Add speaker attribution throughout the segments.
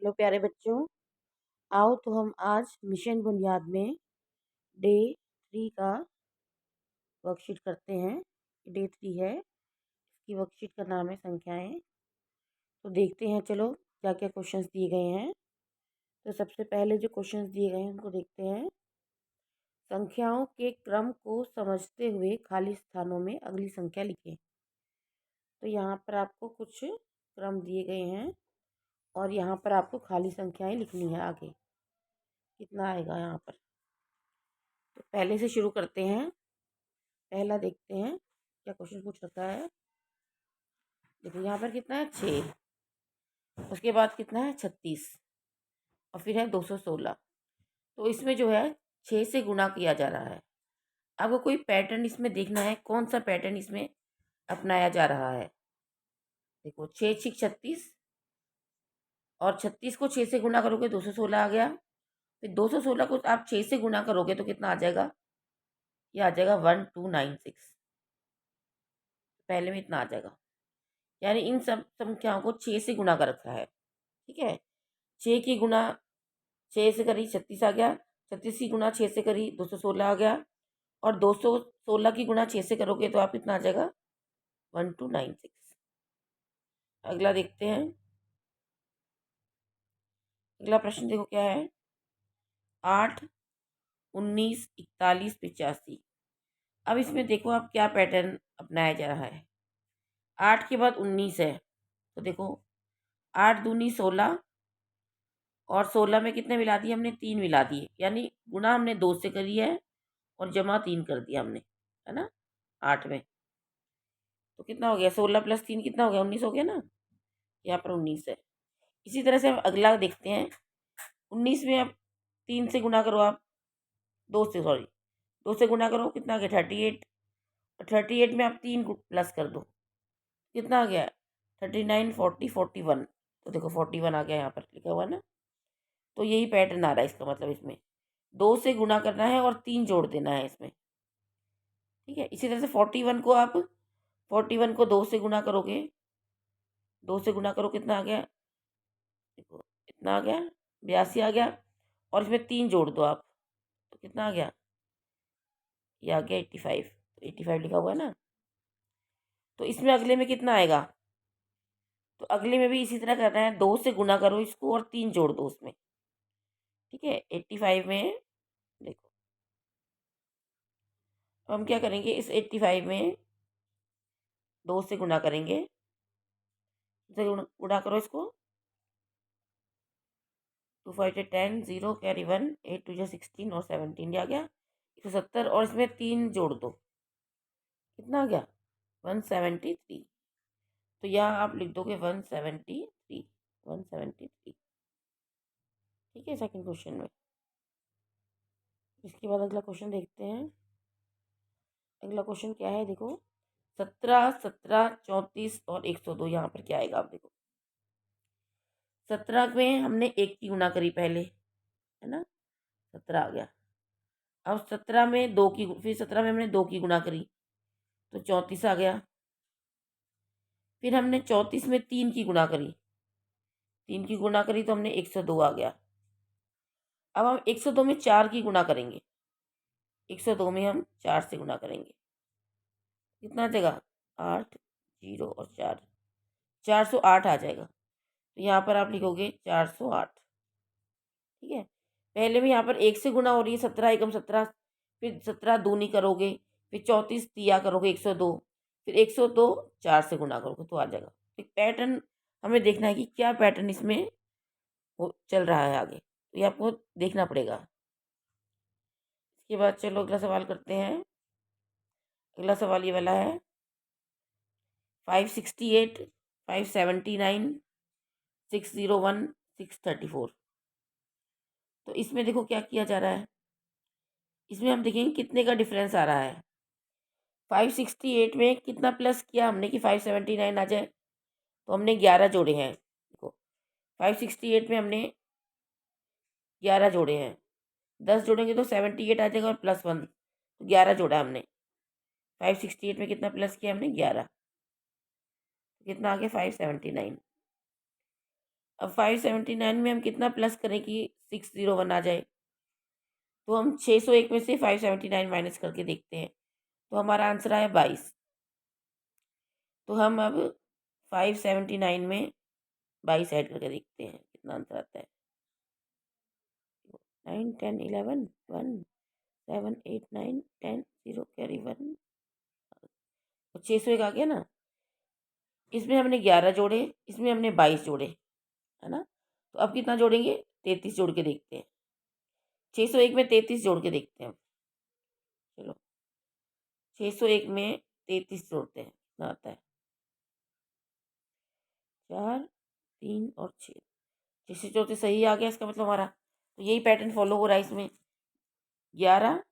Speaker 1: Hello प्यारे बच्चों, आओ तो हम आज मिशन बुनियाद में डे 3 का वर्कशीट करते हैं। डे 3 है, इसकी वर्कशीट का नाम है संख्याएं। तो देखते हैं, चलो क्या क्या क्वेश्चंस दिए गए हैं। तो सबसे पहले जो क्वेश्चंस दिए गए हैं उनको देखते हैं। संख्याओं के क्रम को समझते हुए खाली स्थानों में अगली संख्या लिखें। तो यहाँ पर आपको कुछ क्रम दिए गए हैं और यहाँ पर आपको खाली संख्याएं लिखनी है। आगे कितना आएगा यहाँ पर, तो पहले से शुरू करते हैं। पहला देखते हैं क्या क्वेश्चन पूछ रखा है। देखो यहाँ पर कितना है 6, उसके बाद कितना है 36 और फिर है 216। तो इसमें जो है 6 से गुणा किया जा रहा है। आपको कोई पैटर्न इसमें देखना है, कौन सा पैटर्न इसमें अपनाया जा रहा है। देखो 6 6 36 और 36 को 6 से गुणा करोगे 216 आ गया। फिर 216 को आप 6 से गुणा करोगे तो कितना आ जाएगा, ये आ जाएगा 1296। पहले में इतना आ जाएगा, यानी इन सब संख्याओं को 6 से गुणा कर रखा है। ठीक है, 6 की गुणा 6 से करी 36 आ गया, 36 की गुणा 6 से करी 216 आ गया, और 216 की गुणा 6 से करोगे तो आप कितना आ जाएगा 1296। अगला देखते हैं। अगला प्रश्न देखो क्या है, 8 19 41 85। अब इसमें देखो आप क्या पैटर्न अपनाया जा रहा है। 8 के बाद 19 है, तो देखो 8 दूनी 16 और 16 में कितने मिला दिए हमने, 3 मिला दिए, यानी गुणा हमने 2 से करी है और जमा 3 कर दिया हमने, है ना 8 में। तो कितना हो गया, 16 + 3 कितना हो गया, 19 हो गया ना। यहाँ पर 19 है। इसी तरह से हम अगला देखते हैं। 19 में अब 3 से गुणा करो आप, 2 से गुणा करो, कितना आ गया 38। और 38 में आप 3 प्लस कर दो, कितना आ गया 39 40 41। तो देखो 41 आ गया, यहाँ पर लिखा हुआ ना। तो यही पैटर्न आ रहा है, इसका मतलब इसमें 2 से गुणा करना है और 3 जोड़ देना है इसमें। ठीक है, इसी तरह से 41 को 2 से गुणा करोगे, 2 से गुणा करो, कितना आ गया, देखो इतना आ गया 82 आ गया, और इसमें 3 जोड़ दो आप, तो कितना आ गया, ये आ गया 85। तो 85 लिखा हुआ है ना। तो इसमें अगले में कितना आएगा, तो अगले में भी इसी तरह करना है, 2 से गुणा करो इसको और 3 जोड़ दो उसमें। ठीक है, 85 में देखो अब हम क्या करेंगे, इस 85 में 2 से गुणा करेंगे, गुणा करो इसको, 2 5 10 0 कैरी 1 8 2 16 और 17 आ गया 170, और इसमें 3 जोड़ दो, कितना आ गया 173। तो यहाँ आप लिख दोगे 173। ठीक है, सेकंड क्वेश्चन में। इसके बाद अगला क्वेश्चन देखते हैं। अगला क्वेश्चन क्या है, देखो 17 17 34 और 102। यहाँ पर क्या आएगा, आप देखो 17 में हमने 1 की गुणा करी पहले, है ना, 17 आ गया। अब 17 में 2 की, फिर 17 में हमने 2 की गुणा करी तो 34 आ गया। फिर हमने 34 में 3 की गुणा करी, 3 की गुणा करी तो हमने 102 आ गया। अब हम 102 में 4 की गुणा करेंगे, 102 में हम 4 से गुणा करेंगे, कितना आ जाएगा 8 0 और 4, 408 आ जाएगा। तो यहाँ पर आप लिखोगे 408। ठीक है, पहले में यहाँ पर 1 से गुणा हो रही है, 17 एकम 17, फिर 17 दूनी करोगे, फिर 34 दिया करोगे 102, फिर 102 4 से गुणा करोगे तो आ जाएगा। एक पैटर्न हमें देखना है कि क्या पैटर्न इसमें वो चल रहा है आगे, तो ये आपको देखना पड़ेगा। इसके बाद चलो अगला सवाल करते हैं। अगला सवाल ये वाला है 568 579 601 634। तो इसमें देखो क्या किया जा रहा है, इसमें हम देखेंगे कितने का डिफरेंस आ रहा है। 568 में कितना प्लस किया हमने कि 579 आ जाए, तो हमने 11 जोड़े हैं। देखो 568 में हमने 11 जोड़े हैं, 10 जोड़ेंगे तो 78 आ जाएगा और +1, तो 11 जोड़ा हमने। 568 में कितना प्लस किया हमने 11, कितना आ गया 579। अब 579 में हम कितना प्लस करें कि 601 आ जाए? तो हम 601 में से 579 माइनस करके देखते हैं, तो हमारा आंसर आया 22। तो हम अब 579 में 22 ऐड करके देखते हैं कितना आंसर आता है। 9 10 11 1 7 8 9 10 0 कैरी 1। 601 आ गया ना। इसमें हमने 11 जोड़े, इसमें हमने 22 जोड़े, है ना। तो अब कितना जोड़ेंगे? 33 जोड़ के देखते हैं। 601 में 33 जोड़ के देखते हैं। चलो 601 में 33 जोड़ते हैं, कितना आता है? 4 3 और 6। 6 से जोड़ते सही आ गया, इसका मतलब हमारा तो यही पैटर्न फॉलो हो रहा है इसमें। 11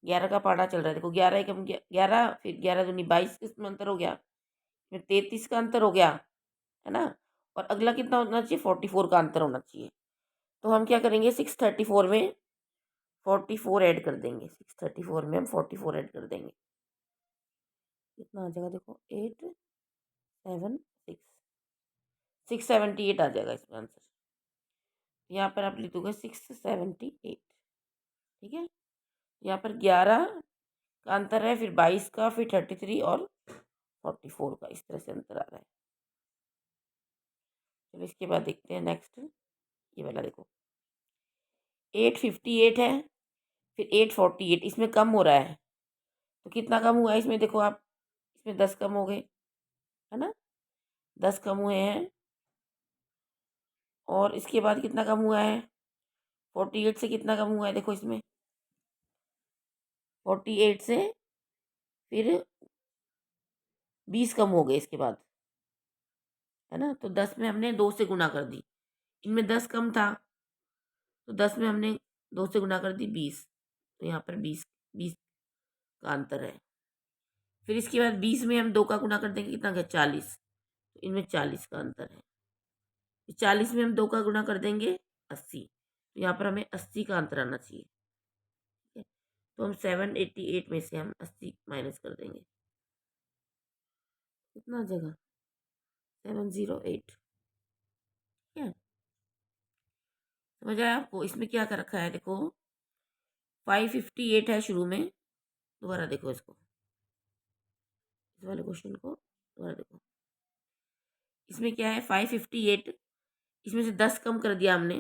Speaker 1: 11 का पाड़ा चल रहा है, देखो 11 एक हम 11, फिर 11 दूनी 22, इसमें अंतर हो गया, फिर 33 का अंतर हो गया, है ना। और अगला कितना होना चाहिए? 44 का अंतर होना चाहिए। तो हम क्या करेंगे? 634 में 44 ऐड कर देंगे। 634 में हम 44 ऐड कर देंगे, कितना आ जाएगा? देखो 8 7 6 678 आ जाएगा इसमें आंसर। यहाँ पर आप लिख दोगे 678, ठीक है। यहाँ पर 11 का अंतर है, फिर 22 का, फिर 33 और 44 का, इस तरह से अंतर आ रहा है। चलो इसके बाद देखते हैं नेक्स्ट, ये वाला देखो 858 है, फिर 848, इसमें कम हो रहा है। तो कितना कम हुआ है इसमें? देखो आप, इसमें 10 कम हो गए, है ना, 10 कम हुए हैं। और इसके बाद कितना कम हुआ है? 48 से कितना कम हुआ है? देखो इसमें 48 से फिर 20 कम हो गए इसके बाद, है ना। तो 10 में हमने 2 से गुणा कर दी, इनमें 10 कम था, तो 10 में हमने 2 से गुणा कर दी 20, तो यहाँ पर 20 का अंतर है। फिर इसके बाद 20 में हम 2 का गुणा कर देंगे, कितना गया? 40, तो इनमें 40 का अंतर है। 40 में हम 2 का गुणा कर देंगे 80, तो यहाँ पर हमें 80 का अंतर आना चाहिए, ठीक है। तो हम 788 में से हम 80 माइनस कर देंगे, कितना आ जाएगा? 708, ठीक है। समझ आया आपको? इसमें क्या कर रखा है? देखो 558 है शुरू में, दोबारा देखो इसको, इस वाले क्वेश्चन को दोबारा देखो। इसमें क्या है? 558, इसमें से 10 कम कर दिया हमने,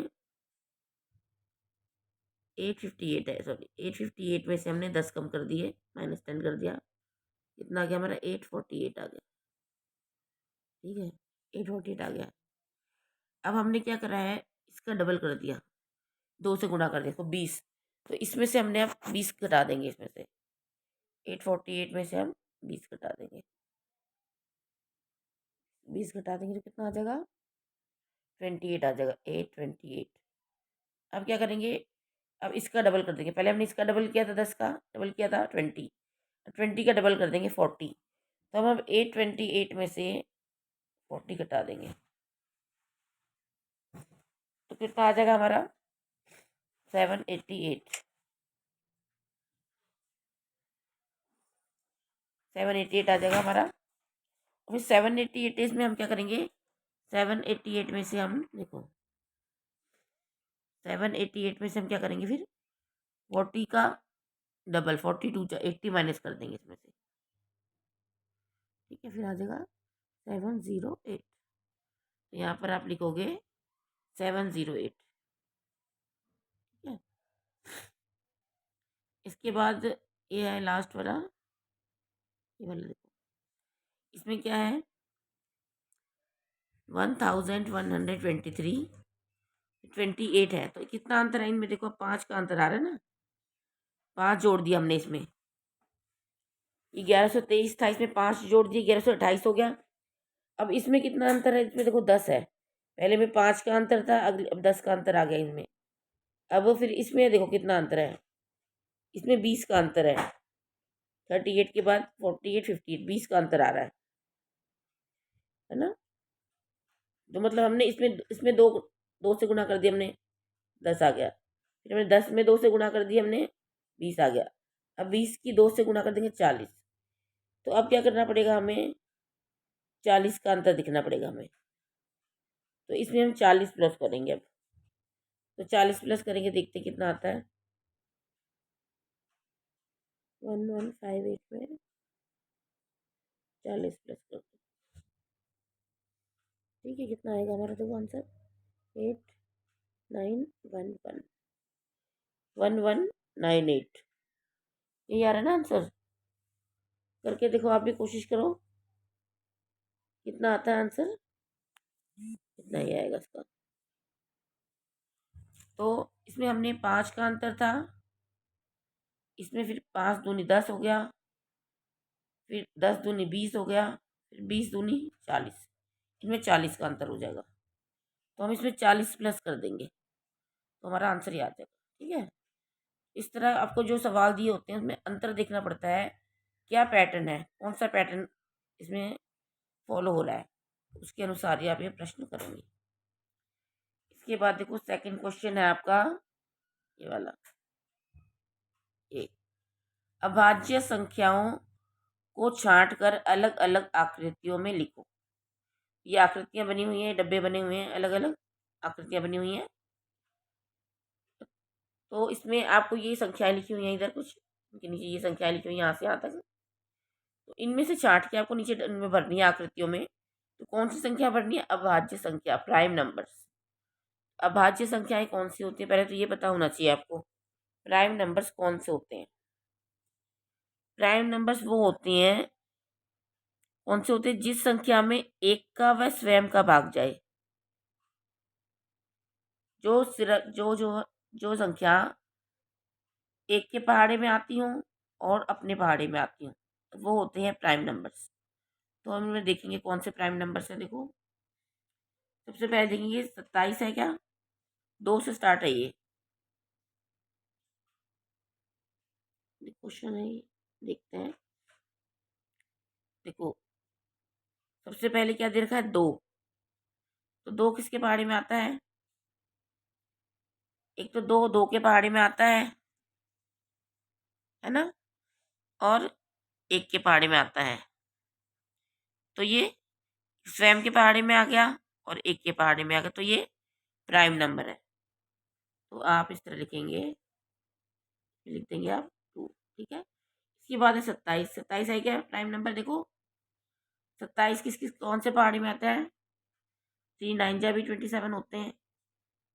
Speaker 1: 858 है, सॉरी 858 में से हमने 10 कम कर दिए, -10 कर दिया, कितना आ गया हमारा? 848 आ गया, ठीक है, 848 आ गया। अब हमने क्या करा है? इसका डबल कर दिया, 2 से गुणा कर दिया, तो 20, तो इसमें से हमने अब 20 घटा देंगे, इसमें से 848 में से हम 20 घटा देंगे, 20 घटा देंगे तो कितना आ जाएगा? 28 आ जाएगा, 828। अब क्या करेंगे? अब इसका डबल कर देंगे, पहले हमने इसका डबल किया था, 10 का डबल किया था 20, 20 का डबल कर देंगे 40, तो हम अब 828 में से 40 घटा देंगे, तो कितना आ जाएगा हमारा? 788, 788 आ जाएगा हमारा। और फिर 788 इसमें हम क्या करेंगे? 788 में से हम देखो 788 में से हम क्या करेंगे? फिर 40 का डबल, 42 80 माइनस कर देंगे इसमें से, ठीक है। फिर आ जाएगा 708, तो यहाँ पर आप लिखोगे 708, ठीक है। इसके बाद ये है लास्ट वाला, ये वाला देखो, इसमें क्या है? 1123 28 है, तो कितना अंतर है इनमें? देखो 5 का अंतर आ रहा है ना, 5 जोड़ दिया हमने इसमें, 1123 था, इसमें 5 जोड़ दिए, 1128 हो गया। अब इसमें कितना अंतर है? इसमें देखो 10 है, पहले में 5 का अंतर था, अगले अब 10 का अंतर आ गया इनमें। अब फिर इसमें देखो कितना अंतर है, इसमें 20 का अंतर है, 38 के बाद 48 58, 20 का अंतर आ रहा है ना। तो मतलब हमने इसमें इसमें दो से गुणा कर दिया हमने, 10 आ गया, फिर हमने 10 में 2 से गुणा कर दिया हमने, 20 आ गया। अब 20 की 2 से गुणा कर देंगे 40, तो अब क्या करना पड़ेगा हमें? 40 का अंतर दिखना पड़ेगा हमें, तो इसमें हम 40 प्लस करेंगे अब। तो 40 प्लस करेंगे, देखते कितना आता है। 1158 में 40 प्लस कर दो, ठीक है। कितना आएगा हमारा, देखो आंसर 8911 1198। ये आ रहा है ना आंसर। करके देखो, आप भी कोशिश करो कितना आता है आंसर। कितना ही आएगा इसका। तो इसमें हमने 5 का अंतर था, इसमें फिर 5 दूनी 10 हो गया, फिर 10 दूनी 20 हो गया, फिर 20 दूनी 40। इनमें 40 का अंतर हो जाएगा, तो हम इसमें 40 प्लस कर देंगे, तो हमारा आंसर ही आ जाएगा, ठीक है। इस तरह आपको जो सवाल दिए होते हैं उसमें अंतर देखना पड़ता है, क्या पैटर्न है, कौन सा पैटर्न इसमें फॉलो हो रहा है, उसके अनुसार ही आप ये प्रश्न करेंगे। इसके बाद देखो सेकंड क्वेश्चन है आपका ये वाला, ये अभाज्य संख्याओं को छांट कर अलग अलग आकृतियों में लिखो। ये आकृतियां बनी हुई हैं, डब्बे बने हुए हैं, अलग अलग आकृतियां बनी हुई हैं। तो इसमें आपको ये संख्याएं लिखी हुई हैं, इधर कुछ इनके नीचे ये संख्याएं लिखी हुई हैं यहाँ से यहाँ तक। तो इनमें से छांट के आपको नीचे इनमें भरनी है आकृतियों में। तो कौन सी संख्या भरनी है, अभाज्य संख्या, प्राइम नंबर्स। अभाज्य संख्याएं कौन सी होती है, पहले तो ये पता होना चाहिए आपको। प्राइम नंबर्स कौन से होते हैं, प्राइम नंबर्स वो होती हैं, कौन से होते हैं, जिस संख्या में एक का व स्वयं का भाग जाए। जो सिर जो जो जो संख्या एक के पहाड़े में आती हूँ और अपने पहाड़े में आती हूँ, वो होते हैं प्राइम नंबर्स। तो हम इनमें देखेंगे कौन से प्राइम नंबर्स हैं। देखो सबसे पहले देखेंगे 27 है क्या, 2 से स्टार्ट है ये क्वेश्चन है, ये देखते हैं। देखो सबसे पहले क्या दे रखा है, 2। तो 2 किसके पहाड़े में आता है, एक तो 2 के पहाड़े में आता है ना, और 1 के पहाड़े में आता है। तो ये स्वयं के पहाड़े में आ गया और 1 के पहाड़े में आ गया, तो ये प्राइम नंबर है। तो आप इस तरह लिखेंगे, लिख देंगे आप 2, ठीक है। इसके बाद है 27। 27 है क्या प्राइम नंबर, देखो 27 किस किस कौन से पहाड़ी में आता है, 3 9 जा भी 27 होते हैं।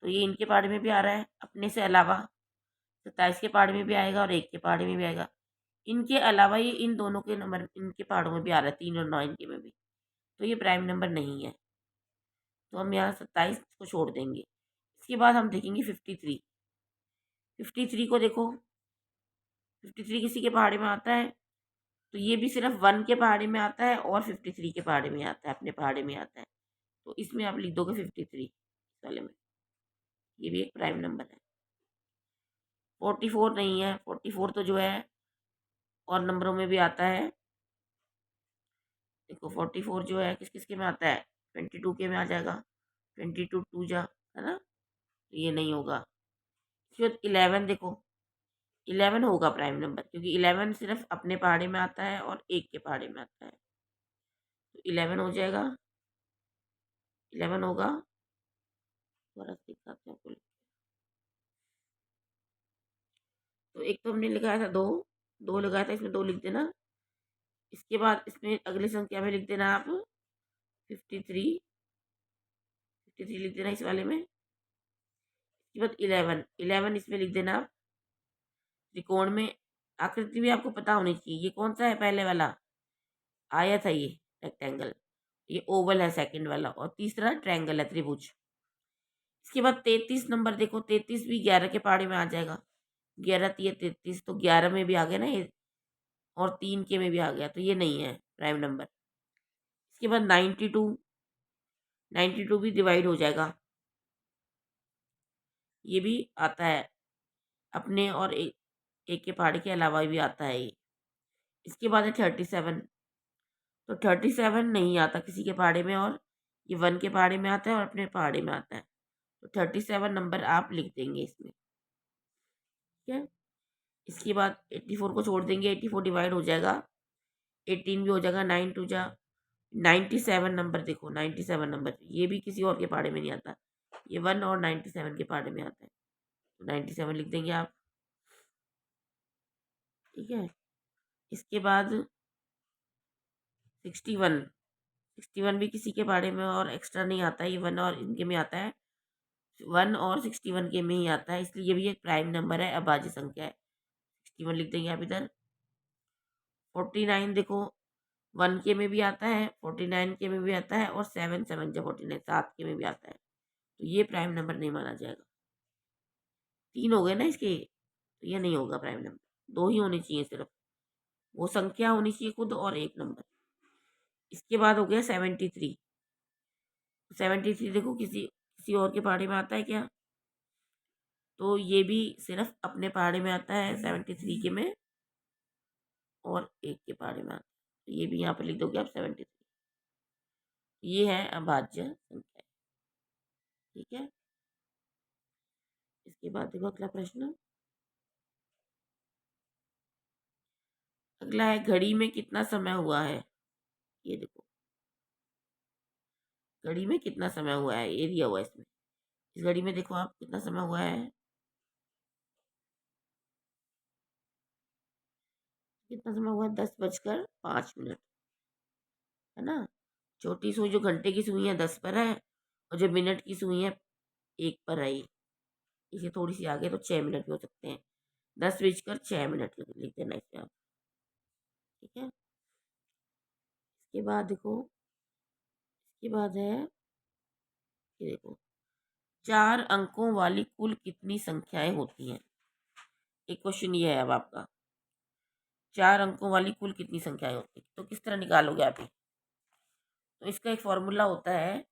Speaker 1: तो ये इनके पहाड़ी में भी आ रहा है, अपने से अलावा 27 के पहाड़ी में भी आएगा और 1 के पहाड़ी में भी आएगा। इनके अलावा ये इन दोनों के नंबर इनके पहाड़ों में भी आ रहा है, 3 और 9 इनके में भी। तो ये प्राइम नंबर नहीं है, तो हम यहाँ 27 को छोड़ देंगे। इसके बाद हम देखेंगे 53। 53 को देखो, 53 किसी के पहाड़ी में आता है, तो ये भी सिर्फ 1 के पहाड़ी में आता है और 53 के पहाड़ी में आता है, अपने पहाड़ी में आता है। तो इसमें आप लिख दोगे 53 वाले में, ये भी एक प्राइम नंबर है। 44 नहीं है, 44 तो जो है और नंबरों में भी आता है। देखो 44 जो है किस किस के में आता है, 22 के में आ जाएगा, 22 2 जा, है ना, तो ये नहीं होगा। इसके बाद 11 देखो, 11 होगा प्राइम नंबर, क्योंकि 11 सिर्फ अपने पहाड़े में आता है और 1 के पहाड़े में आता है। तो 11 हो जाएगा, 11 होगा। थोड़ा दिखाते हैं आपको। तो एक तो हमने लगाया था 2, 2 लगाया था, इसमें 2 लिख देना। इसके बाद इसमें अगली संख्या में लिख देना आप 53, 53 लिख देना इस वाले में। इसके बाद 11, 11 इसमें लिख देना आप। त्रिकोण में आकृति भी आपको पता होनी चाहिए, ये कौन सा है, पहले वाला आयत है, ये रेक्टेंगल, ये ओवल है सेकंड वाला, और तीसरा ट्रायंगल है, त्रिभुज। इसके बाद 33 नंबर देखो, 33 भी 11 के पहाड़े में आ जाएगा, 11 3 33, तो 11 में भी आ गया ना ये, और 3 के में भी आ गया, तो ये नहीं है प्राइम नंबर। इसके बाद 92, 92 भी डिवाइड हो जाएगा, ये भी आता है अपने और एक के पहाड़े के अलावा भी आता है ये। इसके बाद है 37। तो 37 नहीं आता किसी के पहाड़े में, और ये 1 के पहाड़े में आता है और अपने पहाड़े में आता है। तो 37 नंबर आप लिख देंगे इसमें, ठीक है। इसके बाद 84 को छोड़ देंगे, 84 डिवाइड हो जाएगा, 18 भी हो जाएगा, 9 2 जा 97 नंबर देखो, 97 नंबर ये भी किसी और के पहाड़े में नहीं आता, ये 1 और 97 के पहाड़े में आता है, तो 97 लिख देंगे आप। ठीक है, इसके बाद 61, 61 भी किसी के पहाड़े में और एक्स्ट्रा नहीं आता है, ये 1 और इनके में आता है, 1 और 61 के में ही आता है, इसलिए ये भी एक प्राइम नंबर है, अभाज्य संख्या है। 61 लिख देंगे आप इधर। 49 देखो 1 के में भी आता है, 49 के में भी आता है, और 7 7 जब 49 7 के में भी आता है, तो ये प्राइम नंबर नहीं माना जाएगा। 3 हो गए ना इसके, तो ये नहीं होगा प्राइम नंबर, 2 ही होने चाहिए सिर्फ, वो संख्या होनी चाहिए खुद और एक नंबर। इसके बाद हो गया 73। 73 देखो किसी किसी और के पहाड़े में आता है क्या, तो ये भी सिर्फ अपने पहाड़े में आता है 73 के में, और एक के पहाड़े में आता है, तो ये भी यहाँ पे लिख दोगे आप 73। ये है अभाज्य संख्या। ठीक है, इसके बाद देखो अगला प्रश्न। अगला है घड़ी में कितना समय हुआ है, ये देखो घड़ी में कितना समय हुआ है, ये दिया हुआ है इसमें। इस घड़ी में देखो आप कितना समय हुआ है, कितना समय हुआ है, 10:05। है ना, छोटी सुई जो घंटे की सुई है 10 पर है, और जो मिनट की सुई है 1 पर है, इसे थोड़ी सी आगे तो 6 मिनट भी हो सकते हैं, 10:06 लिख देना इसमें आप। ठीक है, इसके बाद देखो, इसके बाद है ये देखो 4 अंकों वाली कुल कितनी संख्याएं होती हैं। एक क्वेश्चन ये है अब आपका, 4 अंकों वाली कुल कितनी संख्याएं होती हैं, तो किस तरह निकालोगे आप ये। तो इसका एक फॉर्मूला होता है,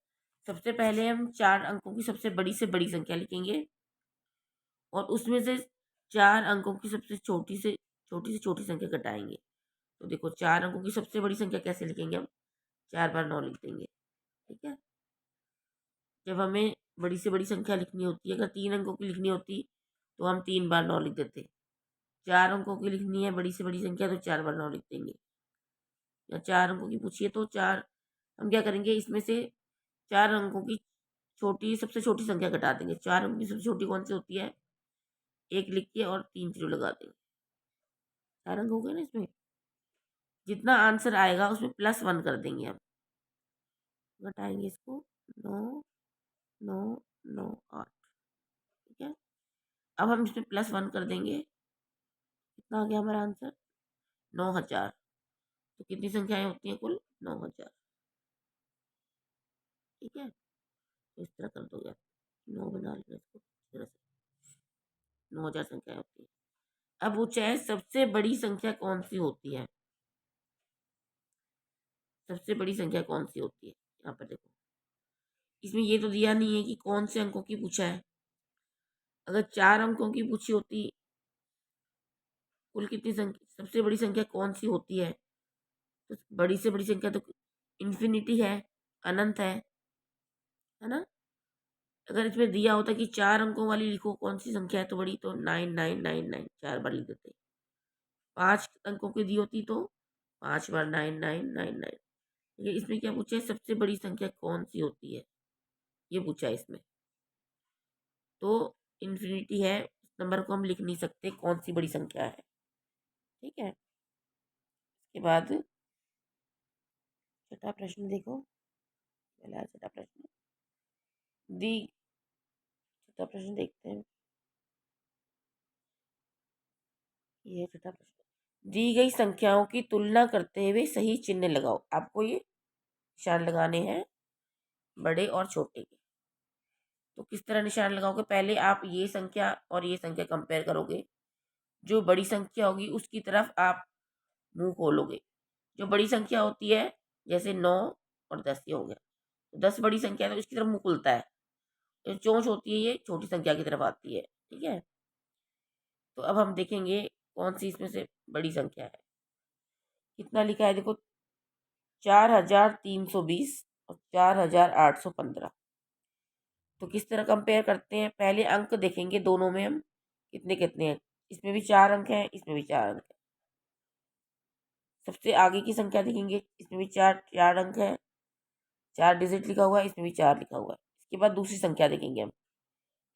Speaker 1: सबसे पहले हम 4 अंकों की सबसे बड़ी से बड़ी संख्या लिखेंगे, और उसमें से 4 अंकों की सबसे छोटी से छोटी संख्या घटाएंगे। तो देखो 4 अंकों की सबसे बड़ी संख्या कैसे लिखेंगे हम, 4 बार 9 लिख देंगे। ठीक है, जब हमें बड़ी से बड़ी संख्या लिखनी होती है, अगर 3 अंकों की लिखनी होती तो हम 3 बार 9 लिख देते, 4 अंकों की लिखनी है बड़ी से बड़ी संख्या तो 4 बार 9 लिख देंगे, या 4 अंकों की पूछिए तो 4, हम क्या करेंगे इसमें से 4 अंकों की सबसे छोटी संख्या घटा देंगे। 4 अंकों की सबसे छोटी कौन सी होती है, 1 लिख के और 3 जीरो लगा देंगे, 4 अंक हो गए ना इसमें। जितना आंसर आएगा उसमें +1 कर देंगे हम, घटाएंगे इसको, 9 9 9 8। ठीक है, अब हम इसमें +1 कर देंगे, कितना आ गया हमारा आंसर, 9,000। तो कितनी संख्याएं होती हैं कुल, 9,000। ठीक है, तो इस तरह कर दोगे आप, 9 बना लेना इसको, इस तरह से 9,000 संख्याएं होती हैं। अब पूछा है सबसे बड़ी संख्या कौन सी होती है, सबसे बड़ी संख्या कौन सी होती है, यहाँ पर देखो इसमें ये तो दिया नहीं है कि कौन से अंकों की पूछा है। अगर 4 अंकों की पूछी होती कुल कितनी संख्या, सबसे बड़ी संख्या कौन सी होती है, तो बड़ी से बड़ी संख्या तो इन्फिनिटी है, अनंत है ना। अगर इसमें दिया होता कि 4 अंकों वाली लिखो कौन सी संख्या है तो बड़ी, तो 9999 4 बार लिख देते। 5 अंकों की दी होती तो 5 बार 9999। ये इसमें क्या पूछा है, सबसे बड़ी संख्या कौन सी होती है, ये पूछा है इसमें। तो इन्फिनिटी है, इस नंबर को हम लिख नहीं सकते, कौन सी बड़ी संख्या है। ठीक है, इसके बाद छठा प्रश्न देखो, पहला छठा प्रश्न दी, छठा प्रश्न देखते हैं, ये छठा प्रश्न, दी गई संख्याओं की तुलना करते हुए सही चिन्ह लगाओ। आपको ये निशान लगाने हैं बड़े और छोटे के। तो किस तरह निशान लगाओगे, पहले आप ये संख्या और ये संख्या कंपेयर करोगे, जो बड़ी संख्या होगी उसकी तरफ आप मुंह खोलोगे। जो बड़ी संख्या होती है जैसे 9 और 10 ये हो गया, तो 10 बड़ी संख्या है तो इसकी तरफ मुंह खुलता है, जो चोंच होती है ये छोटी संख्या की तरफ आती है। ठीक है, तो अब हम देखेंगे कौन सी इसमें से बड़ी संख्या है। कितना लिखा है देखो, 4,320 और 4,815। तो किस तरह कंपेयर करते हैं, पहले अंक देखेंगे दोनों में हम कितने कितने हैं। इसमें भी 4 अंक हैं, इसमें भी 4 अंक हैं, सबसे आगे की संख्या देखेंगे, इसमें भी चार चार अंक है, 4 डिजिट लिखा हुआ है, इसमें भी 4 लिखा हुआ है। इसके बाद दूसरी संख्या देखेंगे हम,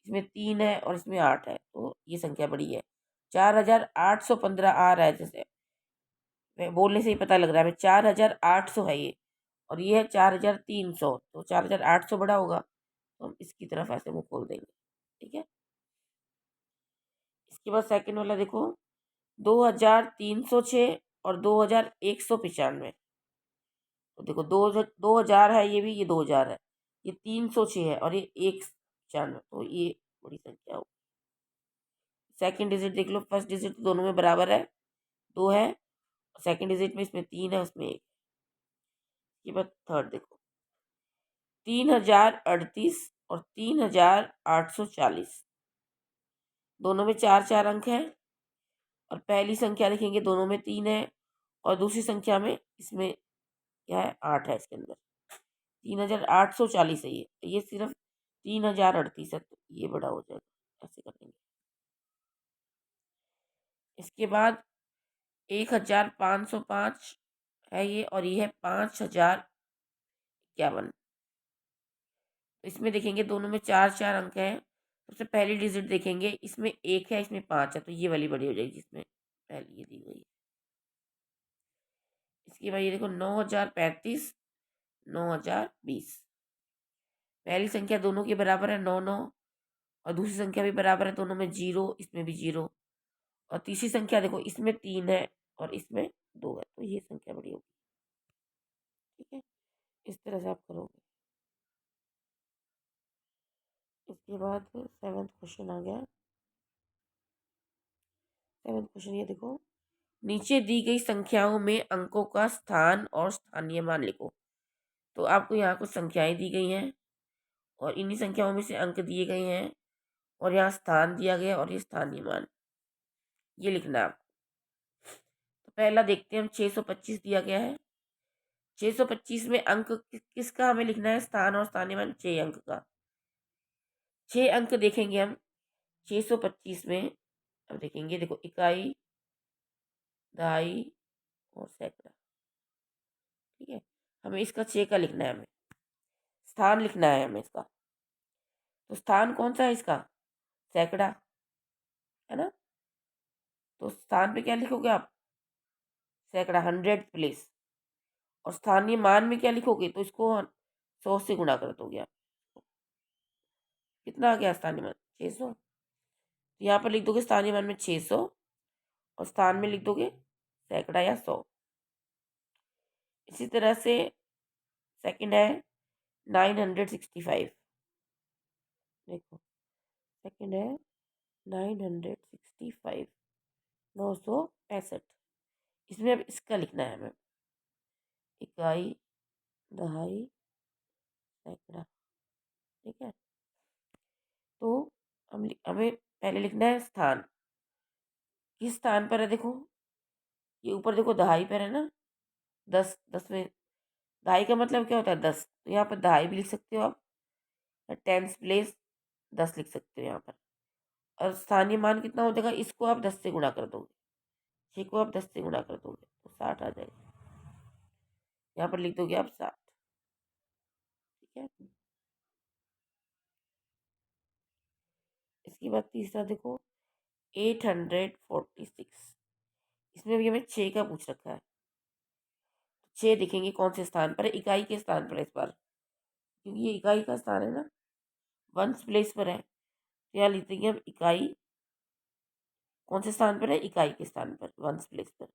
Speaker 1: इसमें 3 है और इसमें 8 है, तो ये संख्या बड़ी है। 4815 आ रहा है, जैसे बोलने से ही पता लग रहा है हमें 4800 है ये, और ये है 4300, तो 4800 बड़ा होगा, तो हम इसकी तरफ ऐसे मुंह खोल देंगे। ठीक है, इसके बाद सेकंड वाला देखो, 2306 और 2195। तो देखो 2000 है, ये भी, ये 2000 है, ये 306 है और ये 195, तो ये बड़ी संख्या हो। सेकंड डिजिट देख लो, फर्स्ट डिजिट दोनों में बराबर है, 2 है, सेकंड डिजिट में इसमें 3 है, उसमें 1। ये बात थर्ड देखो, 3038 और 3840, दोनों में 4 4 अंक है, और पहली संख्या देखेंगे दोनों में 3 है, और दूसरी संख्या में इसमें क्या है, 8 है, इसके अंदर 3840 है, ये सिर्फ 3038 है, तो ये बड़ा हो जाएगा, ऐसे कर देंगे। इसके बाद 1505 है ये, और ये है 5051। इसमें देखेंगे दोनों में 4 4 अंक है। सबसे पहली डिजिट देखेंगे, इसमें 1 है, इसमें 5 है, तो ये वाली बड़ी हो जाएगी जिसमें पहली ये दी गई है। इसके बाद ये देखो 9035 9020, पहली संख्या दोनों के बराबर है 99, और दूसरी संख्या भी बराबर है, दोनों में 0, इसमें भी 0, और तीसरी संख्या देखो, इसमें 3 है और इसमें 2 है, तो ये संख्या बड़ी होगी। ठीक है, इस तरह से आप करोगे। इसके बाद 7th क्वेश्चन आ गया। 7th क्वेश्चन ये देखो, नीचे दी गई संख्याओं में अंकों का स्थान और स्थानीय मान लिखो। तो आपको यहाँ कुछ संख्याएं दी गई हैं, और इन्हीं संख्याओं में से अंक दिए गए हैं, और यहाँ स्थान दिया गया और ये स्थानीय मान, ये लिखना है आपको। तो पहला देखते हैं हम, 625 दिया गया है। 625 में अंक किसका हमें लिखना है, स्थान और स्थानीय मान 6 अंक का। 6 अंक देखेंगे हम 625 में। अब देखेंगे, देखो इकाई, दहाई और सैकड़ा। ठीक है, हमें इसका 6 का लिखना है, हमें स्थान लिखना है हमें इसका। तो स्थान कौन सा है इसका, सैकड़ा है ना, तो स्थान पे क्या लिखोगे आप, सैकड़ा, 100 प्लेस। और स्थानीय मान में क्या लिखोगे, तो इसको 100 से गुणा कर दोगे आप। कितना आ गया स्थानीय मान, 600। तो यहाँ पर लिख दोगे स्थानीय मान में 600, और स्थान में लिख दोगे सैकड़ा या 100। इसी तरह से सेकंड है 965। देखो सेकंड है 965, 965। इसमें अब इसका लिखना है हमें, इकाई, दहाई, सैकड़ा। ठीक है, तो हमें पहले लिखना है स्थान। किस स्थान पर है, देखो ये ऊपर देखो दहाई पर है ना, 10 10 में दहाई का मतलब क्या होता है, 10, तो यहाँ पर दहाई भी लिख सकते हो आप, 10th प्लेस 10 लिख सकते हो यहाँ पर। और स्थानीय मान कितना हो जाएगा, इसको आप 10 से गुणा कर दोगे, 6 को आप 10 से गुणा कर दोगे, तो 60 आ जाएगा। यहाँ पर लिख दोगे आप 60। ठीक है, इसके बाद तीसरा देखो 846। इसमें भी हमें 6 का पूछ रखा है। 6 देखेंगे कौन से स्थान पर है, इकाई के स्थान पर है इस बार, क्योंकि ये इकाई का स्थान है ना, 1st प्लेस पर है, तो यहाँ लिख देंगे हम इकाई, कौन से स्थान पर है, इकाई के स्थान पर, 1st प्लेस पर।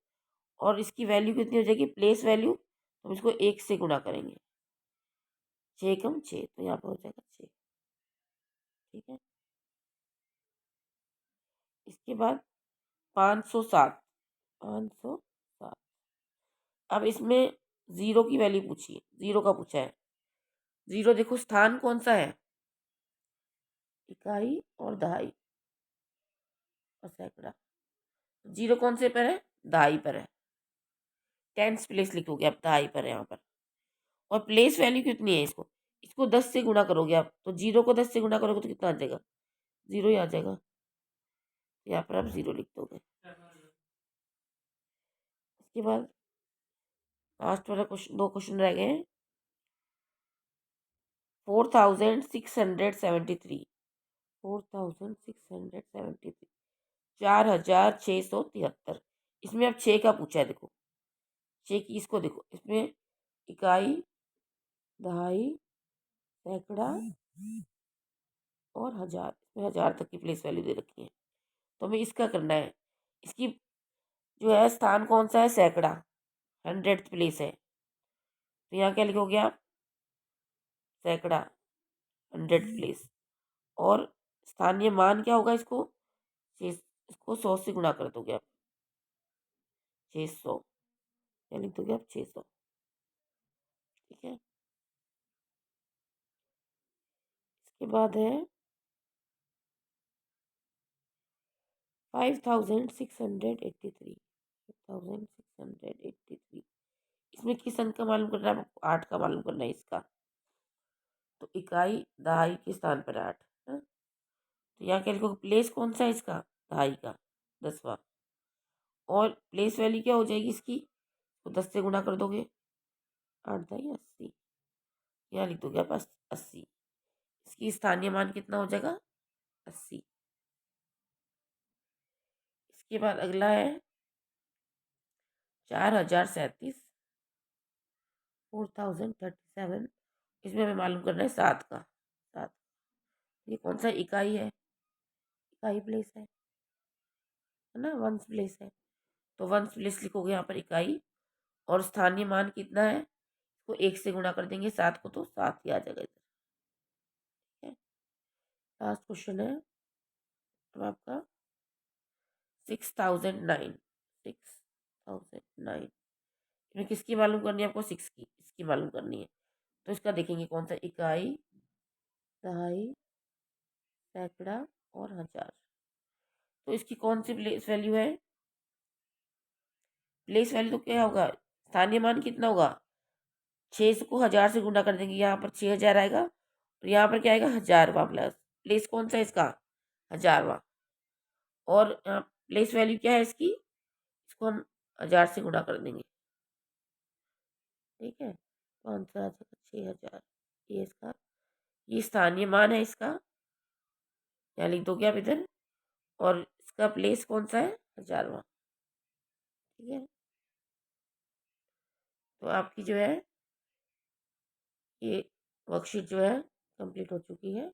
Speaker 1: और इसकी वैल्यू कितनी हो जाएगी, प्लेस वैल्यू, तो हम इसको 1 से गुणा करेंगे, 6 कम 6, तो यहाँ पर हो जाएगा 6। ठीक है, इसके बाद 507, 507। अब इसमें 0 की वैल्यू पूछिए, 0 का पूछा है। 0 देखो स्थान कौन सा है, इकाई और दहाई और सैकड़ा। 0 कौन से पर है, दहाई पर है, 10th प्लेस लिखोगे आप, दहाई पर है यहाँ पर। और प्लेस वैल्यू कितनी है, इसको इसको 10 से गुणा करोगे आप, तो 0 को 10 से गुणा करोगे तो कितना आ जाएगा, 0 ही आ जाएगा। यहाँ पर आप 0 लिख दोगे। इसके बाद लास्ट वाला क्वेश्चन, 2 क्वेश्चन रह गए हैं। 4673, 4673, 4673। इसमें अब 6 का पूछा है, देखो 6 की, इसको देखो, इसमें इकाई, दहाई, सैकड़ा और हजार, इसमें हजार तक की प्लेस वैल्यू दे रखी है। तो हमें इसका करना है, इसकी जो है स्थान कौन सा है, सैकड़ा, 100th प्लेस है। तो यहाँ क्या लिखोगे आप, सैकड़ा, 100th प्लेस। और स्थानीय मान क्या होगा, इसको 100 से गुणा कर दोगे आप, 600, क्या लिख दोगे आप, 600। ठीक है, इसके बाद है 5683, 5683। इसमें किस अंक का मालूम करना है आपको, 8 का मालूम करना है इसका। तो इकाई दहाई के स्थान पर 8 है। तो यहाँ क्या लिखोगे, प्लेस कौन सा है इसका, दहाई का, 10वां। और प्लेस वैल्यू क्या हो जाएगी इसकी, तो 10 से गुणा कर दोगे, 8 दहाई 80, यहाँ लिख दोगे आप 80। इसकी स्थानीय मान कितना हो जाएगा, 80। इसके बाद अगला है 4037, 4037। इसमें हमें मालूम करना है 7 का, 7। ये कौन सा इकाई है, इकाई प्लेस है ना, वंस प्लेस है। तो वंस प्लेस लिखोगे यहाँ पर इकाई, और स्थानीय मान कितना है, इसको 1 से गुणा कर देंगे 7 को, तो 7 ही आ जाएगा इधर। ठीक है, लास्ट क्वेश्चन है अब आपका 6009, 6009। इसमें किसकी मालूम करनी है आपको, 6 की, इसकी मालूम करनी है। तो इसका देखेंगे कौन सा, इकाई, दहाई, सैकड़ा और हजार। तो इसकी कौन सी प्लेस वैल्यू है, प्लेस वैल्यू तो क्या होगा, स्थानीय मान कितना होगा, 6 को 1000 से गुणा कर देंगे, यहाँ पर 6000 आएगा, और यहाँ पर क्या आएगा, 1000वां प्लस, प्लेस कौन सा है इसका, 1000वां। और प्लेस वैल्यू क्या है इसकी, इसको हम 1000 से गुणा कर देंगे। ठीक है, तो आंसर आ जाएगा 6000। ये इसका, ये स्थानीय मान है इसका, यहाँ लिख दोगे आप इधर। और इसका प्लेस कौन सा है, 1000वां। ठीक है, तो आपकी जो है ये वर्कशीट जो है कंप्लीट हो चुकी है।